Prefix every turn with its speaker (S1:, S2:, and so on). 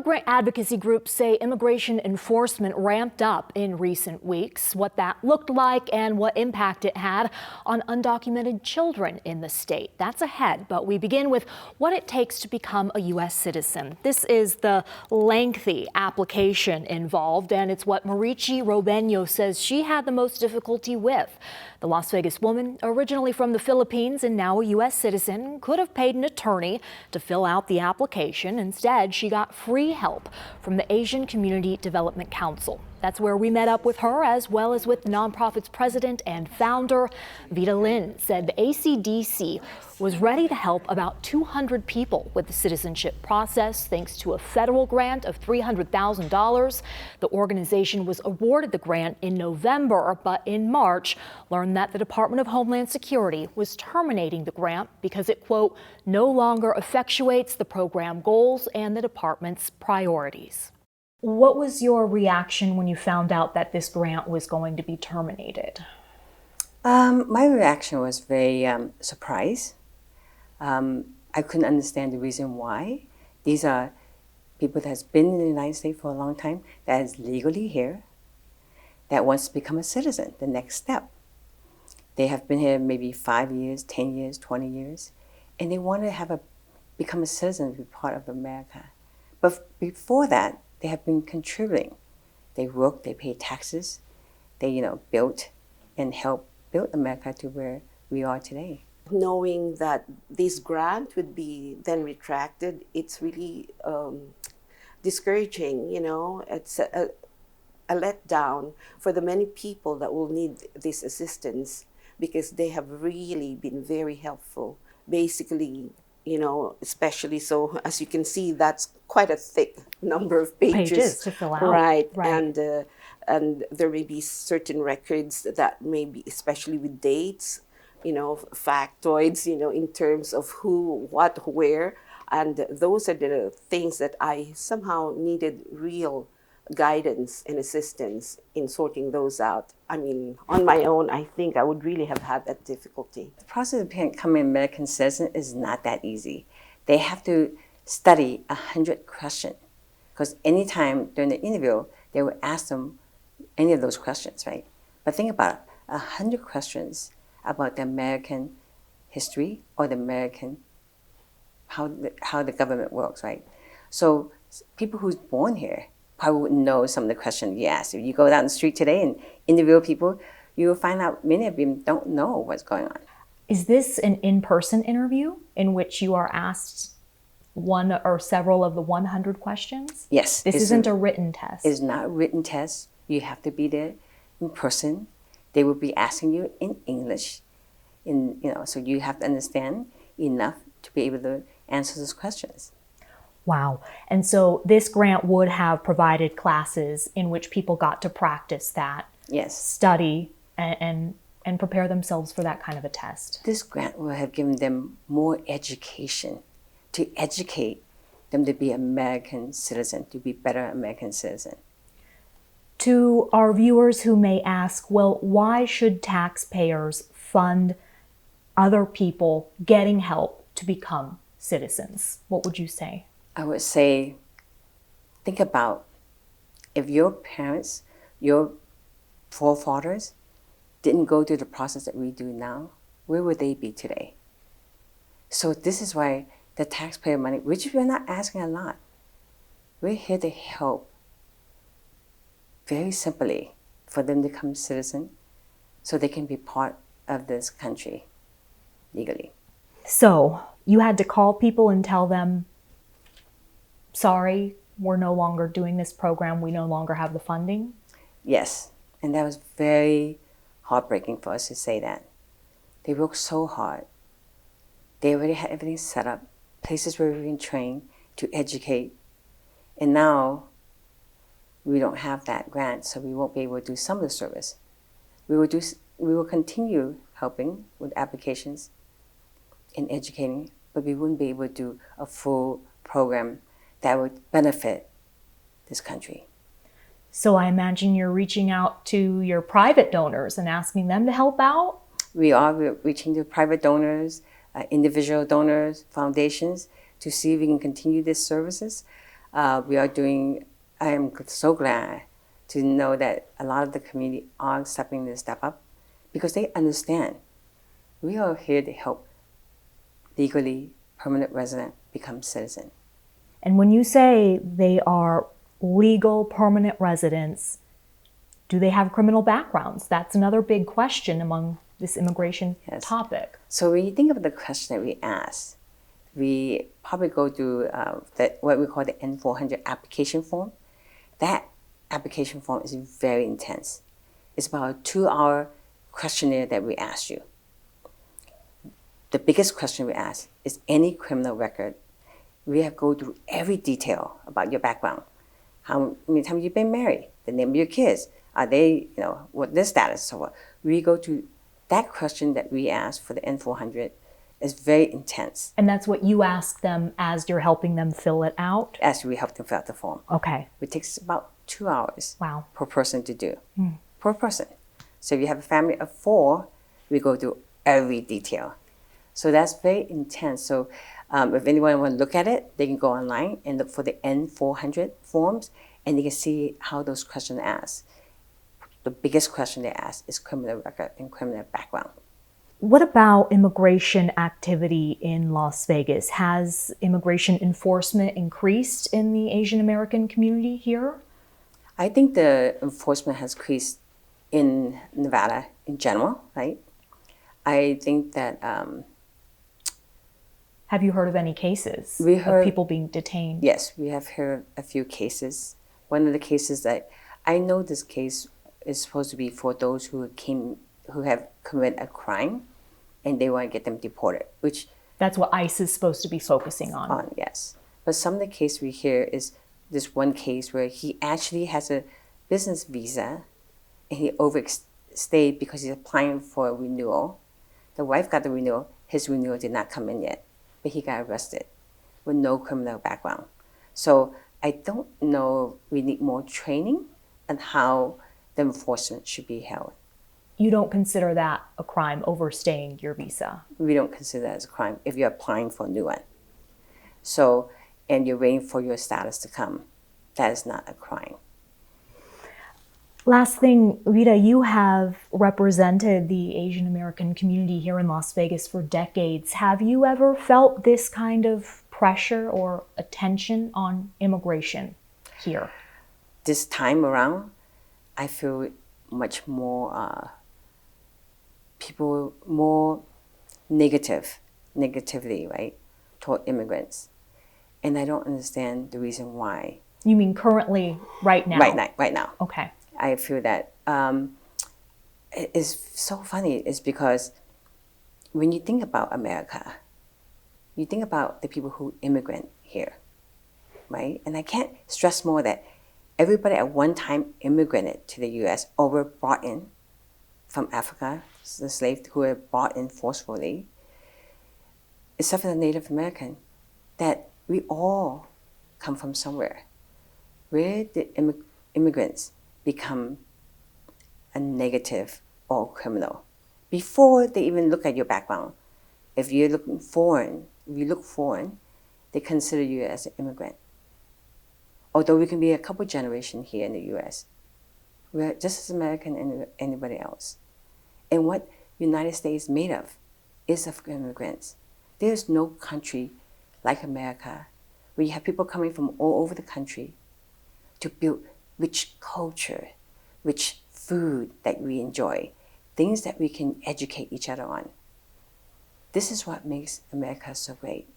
S1: Immigrant advocacy groups say immigration enforcement ramped up in recent weeks. What that looked like and what impact it had on undocumented children in the state. That's ahead, but we begin with what it takes to become a U.S. citizen. This is the lengthy application involved, and it's what Marichi Robeno says she had the most difficulty with. The Las Vegas woman, originally from the Philippines and now a U.S. citizen, could have paid an attorney to fill out the application. Instead, she got free help from the Asian Community Development Council. That's where we met up with her, as well as with the nonprofit's president and founder. Vida said the ACDC was ready to help about 200 people with the citizenship process thanks to a federal grant of $300,000. The organization was awarded the grant in November, but in March learned that the Department of Homeland Security was terminating the grant because it, quote, no longer effectuates the program goals and the department's priorities. What was your reaction when you found out that this grant was going to be terminated?
S2: My reaction was very surprised. I couldn't understand the reason why. These are people that has been in the United States for a long time, that is legally here, that wants to become a citizen, the next step. They have been here maybe 5 years, 10 years, 20 years, and they want to become a citizen, be part of America. But before that, they have been contributing. They work, they pay taxes, they built and helped build America to where we are today.
S3: Knowing that this grant would be then retracted, it's really discouraging. It's a letdown for the many people that will need this assistance, because they have really been very helpful. Basically, especially so, as you can see, that's quite a thick number of pages
S1: to fill out.
S3: Right. And there may be certain records that may be, especially with dates, factoids, in terms of who, what, where. And those are the things that I somehow needed real guidance and assistance in sorting those out. I mean, on my own, I think I would really have had that difficulty.
S2: The process of becoming an American citizen is not that easy. They have to study 100 questions, because anytime during the interview, they will ask them any of those questions, right? But think about it, 100 questions about the American history or the American, how the government works, right? So people who's born here probably wouldn't know some of the questions you ask. If you go down the street today and interview people, you will find out many of them don't know what's going on.
S1: Is this an in-person interview in which you are asked one or several of the 100 questions?
S2: Yes.
S1: This isn't a written test.
S2: It's not a written test. You have to be there in person. They will be asking you in English, so you have to understand enough to be able to answer those questions.
S1: Wow. And so this grant would have provided classes in which people got to practice that,
S2: yes,
S1: study, and prepare themselves for that kind of a test.
S2: This grant will have given them more education, to educate them to be American citizen, to be better American citizen.
S1: To our viewers who may ask, well, why should taxpayers fund other people getting help to become citizens? What would you say?
S2: I would say, think about if your parents, your forefathers didn't go through the process that we do now, where would they be today? So this is why the taxpayer money, which we're not asking a lot, we're here to help very simply for them to become citizen so they can be part of this country legally.
S1: So you had to call people and tell them, sorry, we're no longer doing this program. We no longer have the funding?
S2: Yes, and that was very heartbreaking for us to say that. They worked so hard. They already had everything set up, places where we've been trained to educate, and now we don't have that grant, so we won't be able to do some of the service. We will continue helping with applications and educating, but we wouldn't be able to do a full program that would benefit this country.
S1: So I imagine you're reaching out to your private donors and asking them to help out?
S2: We're reaching to private donors, individual donors, foundations, to see if we can continue these services. We are doing, I am so glad to know that a lot of the community are stepping this step up because they understand we are here to help legally permanent resident become citizen.
S1: And when you say they are legal permanent residents, do they have criminal backgrounds? That's another big question among this immigration topic.
S2: So when you think of the question that we ask, we probably go through what we call the N400 application form. That application form is very intense. It's about a 2-hour questionnaire that we ask you. The biggest question we ask is any criminal record. We have to go through every detail about your background. How many times you've been married, the name of your kids, are they, what their status, so what. We go to that question that we ask for the N400 is very intense.
S1: And that's what you ask them as you're helping them fill it out?
S2: As we help them fill out the form.
S1: Okay.
S2: It takes about 2 hours
S1: Wow.
S2: per person to do, per person. So if you have a family of 4, we go through every detail. So that's very intense. So if anyone want to look at it, they can go online and look for the N400 forms, and they can see how those questions are asked. The biggest question they ask is criminal record and criminal background.
S1: What about immigration activity in Las Vegas? Has immigration enforcement increased in the Asian American community here?
S2: I think the enforcement has increased in Nevada in general, right? I think that
S1: have you heard of any cases of people being detained?
S2: Yes, we have heard a few cases. One of the cases that I know this case is supposed to be for those who have committed a crime and they want to get them deported, which
S1: that's what ICE is supposed to be focusing on.
S2: Yes. But some of the case we hear is this one case where he actually has a business visa and he overstayed because he's applying for a renewal. The wife got the renewal, his renewal did not come in yet, but he got arrested with no criminal background. So I don't know, we need more training on how the enforcement should be held.
S1: You don't consider that a crime, overstaying your visa?
S2: We don't consider that as a crime if you're applying for a new one. So, and you're waiting for your status to come, that is not a crime.
S1: Last thing, Vida, you have represented the Asian American community here in Las Vegas for decades. Have you ever felt this kind of pressure or attention on immigration here?
S2: This time around, I feel much more, people more negativity, right, toward immigrants. And I don't understand the reason why.
S1: You mean currently, right now?
S2: Right now.
S1: Okay.
S2: I feel that it's so funny is because when you think about America, you think about the people who immigrant here, right? And I can't stress more that everybody at one time immigrated to the U.S. or were brought in from Africa, the slaves who were brought in forcefully, except for the Native American, that we all come from somewhere. Where did immigrants become a negative or criminal before they even look at your background? If you look foreign, they consider you as an immigrant. Although we can be a couple generations here in the U.S., we're just as American as anybody else. And what United States is made of is of immigrants. There's no country like America where you have people coming from all over the country to build rich culture, rich food that we enjoy, things that we can educate each other on. This is what makes America so great.